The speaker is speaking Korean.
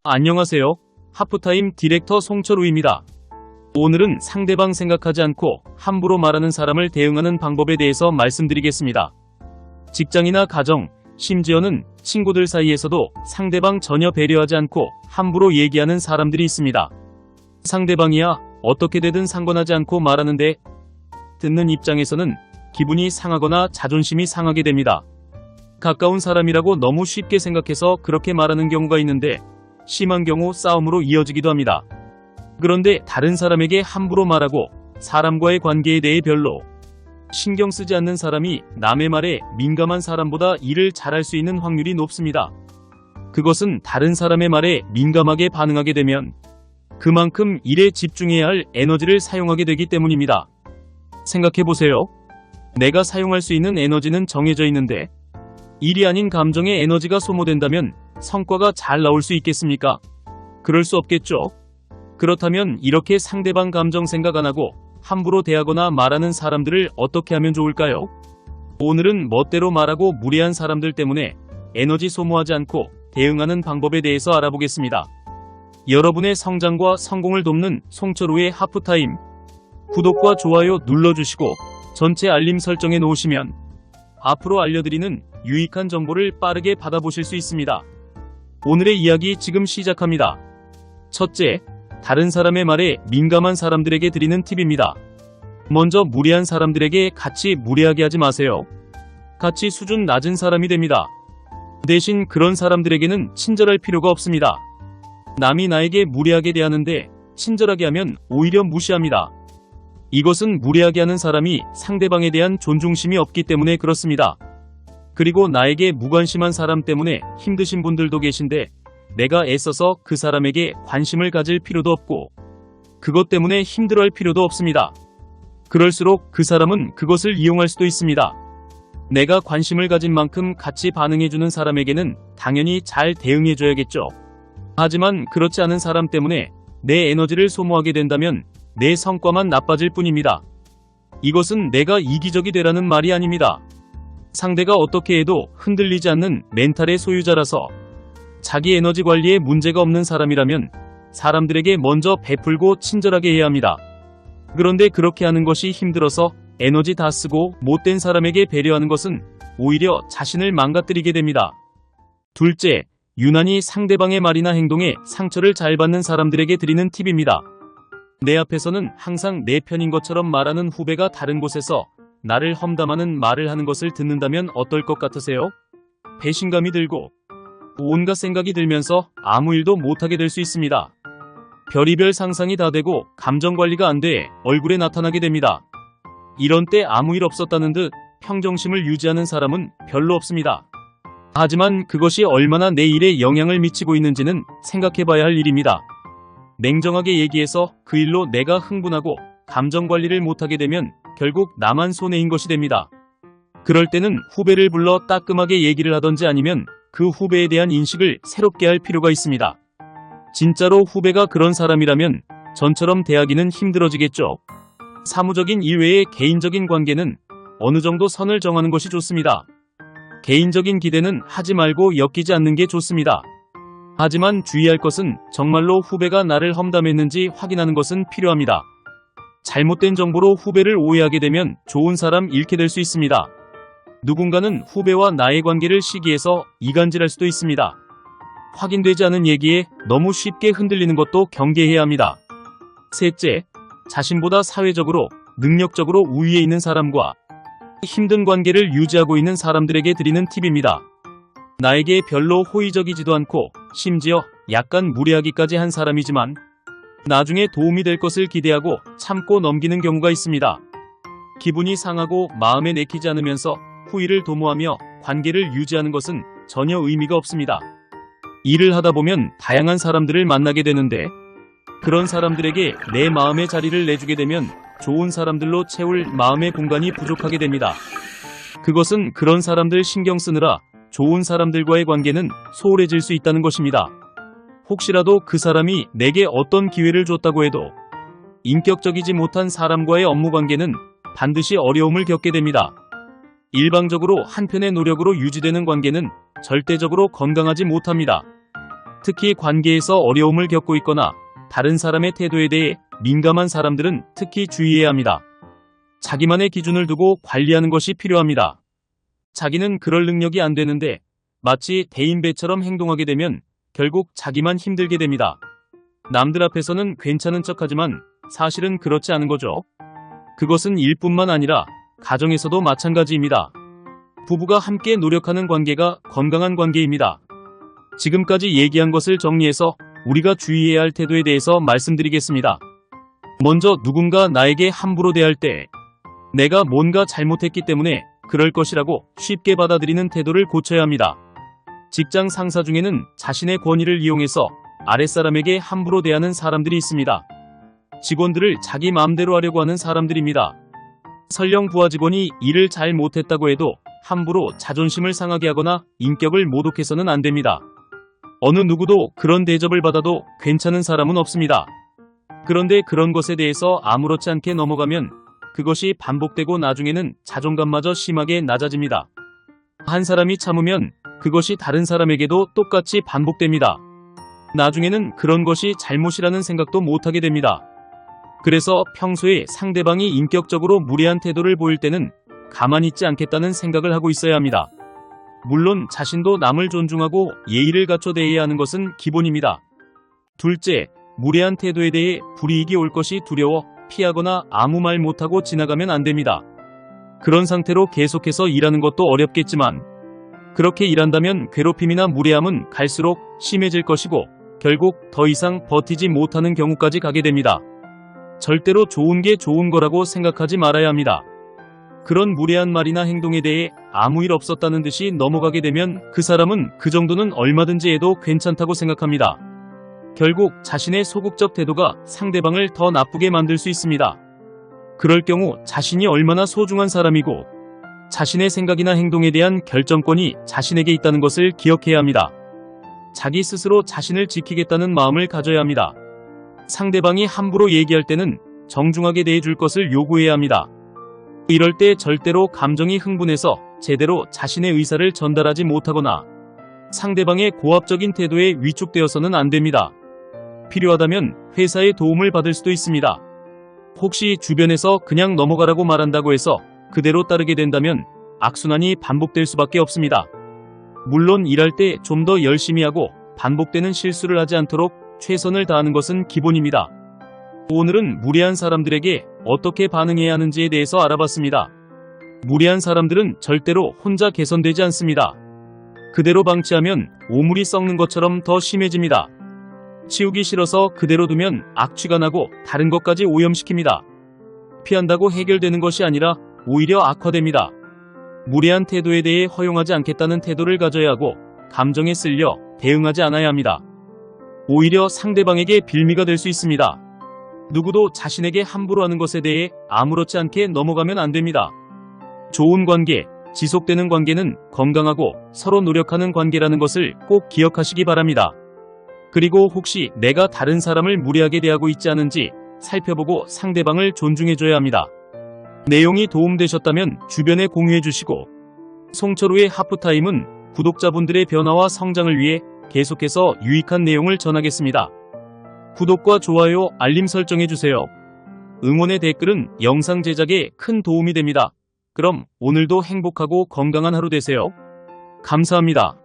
안녕하세요. 하프타임 디렉터 송철우입니다. 오늘은 상대방 생각하지 않고 함부로 말하는 사람을 대응하는 방법에 대해서 말씀드리겠습니다. 직장이나 가정, 심지어는 친구들 사이에서도 상대방 전혀 배려하지 않고 함부로 얘기하는 사람들이 있습니다. 상대방이야 어떻게 되든 상관하지 않고 말하는데 듣는 입장에서는 기분이 상하거나 자존심이 상하게 됩니다. 가까운 사람이라고 너무 쉽게 생각해서 그렇게 말하는 경우가 있는데 심한 경우 싸움으로 이어지기도 합니다. 그런데 다른 사람에게 함부로 말하고 사람과의 관계에 대해 별로 신경 쓰지 않는 사람이 남의 말에 민감한 사람보다 일을 잘할 수 있는 확률이 높습니다. 그것은 다른 사람의 말에 민감하게 반응하게 되면 그만큼 일에 집중해야 할 에너지를 사용하게 되기 때문입니다. 생각해보세요. 내가 사용할 수 있는 에너지는 정해져 있는데 일이 아닌 감정의 에너지가 소모된다면 성과가 잘 나올 수 있겠습니까? 그럴 수 없겠죠. 그렇다면 이렇게 상대방 감정 생각 안 하고 함부로 대하거나 말하는 사람들을 어떻게 하면 좋을까요? 오늘은 멋대로 말하고 무례한 사람들 때문에 에너지 소모하지 않고 대응하는 방법에 대해서 알아보겠습니다. 여러분의 성장과 성공을 돕는 송철우의 하프타임, 구독과 좋아요 눌러주시고 전체 알림 설정해 놓으시면 앞으로 알려드리는 유익한 정보를 빠르게 받아보실 수 있습니다. 오늘의 이야기 지금 시작합니다. 첫째, 다른 사람의 말에 민감한 사람들에게 드리는 팁입니다. 먼저 무례한 사람들에게 같이 무례하게 하지 마세요. 같이 수준 낮은 사람이 됩니다. 대신 그런 사람들에게는 친절할 필요가 없습니다. 남이 나에게 무례하게 대하는데 친절하게 하면 오히려 무시합니다. 이것은 무례하게 하는 사람이 상대방에 대한 존중심이 없기 때문에 그렇습니다. 그리고 나에게 무관심한 사람 때문에 힘드신 분들도 계신데 내가 애써서 그 사람에게 관심을 가질 필요도 없고 그것 때문에 힘들어할 필요도 없습니다. 그럴수록 그 사람은 그것을 이용할 수도 있습니다. 내가 관심을 가진 만큼 같이 반응해주는 사람에게는 당연히 잘 대응해줘야겠죠. 하지만 그렇지 않은 사람 때문에 내 에너지를 소모하게 된다면 내 성과만 나빠질 뿐입니다. 이것은 내가 이기적이 되라는 말이 아닙니다. 상대가 어떻게 해도 흔들리지 않는 멘탈의 소유자라서 자기 에너지 관리에 문제가 없는 사람이라면 사람들에게 먼저 베풀고 친절하게 해야 합니다. 그런데 그렇게 하는 것이 힘들어서 에너지 다 쓰고 못된 사람에게 배려하는 것은 오히려 자신을 망가뜨리게 됩니다. 둘째, 유난히 상대방의 말이나 행동에 상처를 잘 받는 사람들에게 드리는 팁입니다. 내 앞에서는 항상 내 편인 것처럼 말하는 후배가 다른 곳에서 나를 험담하는 말을 하는 것을 듣는다면 어떨 것 같으세요? 배신감이 들고 온갖 생각이 들면서 아무 일도 못하게 될 수 있습니다. 별의별 상상이 다 되고 감정관리가 안 돼 얼굴에 나타나게 됩니다. 이런 때 아무 일 없었다는 듯 평정심을 유지하는 사람은 별로 없습니다. 하지만 그것이 얼마나 내 일에 영향을 미치고 있는지는 생각해봐야 할 일입니다. 냉정하게 얘기해서 그 일로 내가 흥분하고 감정관리를 못하게 되면 결국 나만 손해인 것이 됩니다. 그럴 때는 후배를 불러 따끔하게 얘기를 하던지 아니면 그 후배에 대한 인식을 새롭게 할 필요가 있습니다. 진짜로 후배가 그런 사람이라면 전처럼 대하기는 힘들어지겠죠. 사무적인 일 외의 개인적인 관계는 어느 정도 선을 정하는 것이 좋습니다. 개인적인 기대는 하지 말고 엮이지 않는 게 좋습니다. 하지만 주의할 것은 정말로 후배가 나를 험담했는지 확인하는 것은 필요합니다. 잘못된 정보로 후배를 오해하게 되면 좋은 사람 잃게 될 수 있습니다. 누군가는 후배와 나의 관계를 시기해서 이간질할 수도 있습니다. 확인되지 않은 얘기에 너무 쉽게 흔들리는 것도 경계해야 합니다. 셋째, 자신보다 사회적으로, 능력적으로 우위에 있는 사람과 힘든 관계를 유지하고 있는 사람들에게 드리는 팁입니다. 나에게 별로 호의적이지도 않고 심지어 약간 무례하기까지 한 사람이지만 나중에 도움이 될 것을 기대하고 참고 넘기는 경우가 있습니다. 기분이 상하고 마음에 내키지 않으면서 후위를 도모하며 관계를 유지하는 것은 전혀 의미가 없습니다. 일을 하다 보면 다양한 사람들을 만나게 되는데 그런 사람들에게 내 마음의 자리를 내주게 되면 좋은 사람들로 채울 마음의 공간이 부족하게 됩니다. 그것은 그런 사람들 신경 쓰느라 좋은 사람들과의 관계는 소홀해질 수 있다는 것입니다. 혹시라도 그 사람이 내게 어떤 기회를 줬다고 해도 인격적이지 못한 사람과의 업무 관계는 반드시 어려움을 겪게 됩니다. 일방적으로 한편의 노력으로 유지되는 관계는 절대적으로 건강하지 못합니다. 특히 관계에서 어려움을 겪고 있거나 다른 사람의 태도에 대해 민감한 사람들은 특히 주의해야 합니다. 자기만의 기준을 두고 관리하는 것이 필요합니다. 자기는 그럴 능력이 안 되는데 마치 대인배처럼 행동하게 되면 결국 자기만 힘들게 됩니다. 남들 앞에서는 괜찮은 척하지만 사실은 그렇지 않은 거죠. 그것은 일뿐만 아니라 가정에서도 마찬가지입니다. 부부가 함께 노력하는 관계가 건강한 관계입니다. 지금까지 얘기한 것을 정리해서 우리가 주의해야 할 태도에 대해서 말씀드리겠습니다. 먼저 누군가 나에게 함부로 대할 때 내가 뭔가 잘못했기 때문에 그럴 것이라고 쉽게 받아들이는 태도를 고쳐야 합니다. 직장 상사 중에는 자신의 권위를 이용해서 아랫사람에게 함부로 대하는 사람들이 있습니다. 직원들을 자기 마음대로 하려고 하는 사람들입니다. 설령 부하 직원이 일을 잘 못했다고 해도 함부로 자존심을 상하게 하거나 인격을 모독해서는 안 됩니다. 어느 누구도 그런 대접을 받아도 괜찮은 사람은 없습니다. 그런데 그런 것에 대해서 아무렇지 않게 넘어가면 그것이 반복되고 나중에는 자존감마저 심하게 낮아집니다. 한 사람이 참으면 그것이 다른 사람에게도 똑같이 반복됩니다. 나중에는 그런 것이 잘못이라는 생각도 못하게 됩니다. 그래서 평소에 상대방이 인격적으로 무례한 태도를 보일 때는 가만히 있지 않겠다는 생각을 하고 있어야 합니다. 물론 자신도 남을 존중하고 예의를 갖춰 대해야 하는 것은 기본입니다. 둘째, 무례한 태도에 대해 불이익이 올 것이 두려워 피하거나 아무 말 못하고 지나가면 안 됩니다. 그런 상태로 계속해서 일하는 것도 어렵겠지만 그렇게 일한다면 괴롭힘이나 무례함은 갈수록 심해질 것이고 결국 더 이상 버티지 못하는 경우까지 가게 됩니다. 절대로 좋은 게 좋은 거라고 생각하지 말아야 합니다. 그런 무례한 말이나 행동에 대해 아무 일 없었다는 듯이 넘어가게 되면 그 사람은 그 정도는 얼마든지 해도 괜찮다고 생각합니다. 결국 자신의 소극적 태도가 상대방을 더 나쁘게 만들 수 있습니다. 그럴 경우 자신이 얼마나 소중한 사람이고 자신의 생각이나 행동에 대한 결정권이 자신에게 있다는 것을 기억해야 합니다. 자기 스스로 자신을 지키겠다는 마음을 가져야 합니다. 상대방이 함부로 얘기할 때는 정중하게 대해줄 것을 요구해야 합니다. 이럴 때 절대로 감정이 흥분해서 제대로 자신의 의사를 전달하지 못하거나 상대방의 고압적인 태도에 위축되어서는 안 됩니다. 필요하다면 회사의 도움을 받을 수도 있습니다. 혹시 주변에서 그냥 넘어가라고 말한다고 해서 그대로 따르게 된다면 악순환이 반복될 수밖에 없습니다. 물론 일할 때 좀 더 열심히 하고 반복되는 실수를 하지 않도록 최선을 다하는 것은 기본입니다. 오늘은 무례한 사람들에게 어떻게 반응해야 하는지에 대해서 알아봤습니다. 무례한 사람들은 절대로 혼자 개선되지 않습니다. 그대로 방치하면 오물이 썩는 것처럼 더 심해집니다. 치우기 싫어서 그대로 두면 악취가 나고 다른 것까지 오염시킵니다. 피한다고 해결되는 것이 아니라 오히려 악화됩니다. 무례한 태도에 대해 허용하지 않겠다는 태도를 가져야 하고 감정에 쓸려 대응하지 않아야 합니다. 오히려 상대방에게 빌미가 될 수 있습니다. 누구도 자신에게 함부로 하는 것에 대해 아무렇지 않게 넘어가면 안 됩니다. 좋은 관계, 지속되는 관계는 건강하고 서로 노력하는 관계라는 것을 꼭 기억하시기 바랍니다. 그리고 혹시 내가 다른 사람을 무례하게 대하고 있지 않은지 살펴보고 상대방을 존중해줘야 합니다. 내용이 도움되셨다면 주변에 공유해 주시고 송철우의 하프타임은 구독자분들의 변화와 성장을 위해 계속해서 유익한 내용을 전하겠습니다. 구독과 좋아요, 알림 설정해 주세요. 응원의 댓글은 영상 제작에 큰 도움이 됩니다. 그럼 오늘도 행복하고 건강한 하루 되세요. 감사합니다.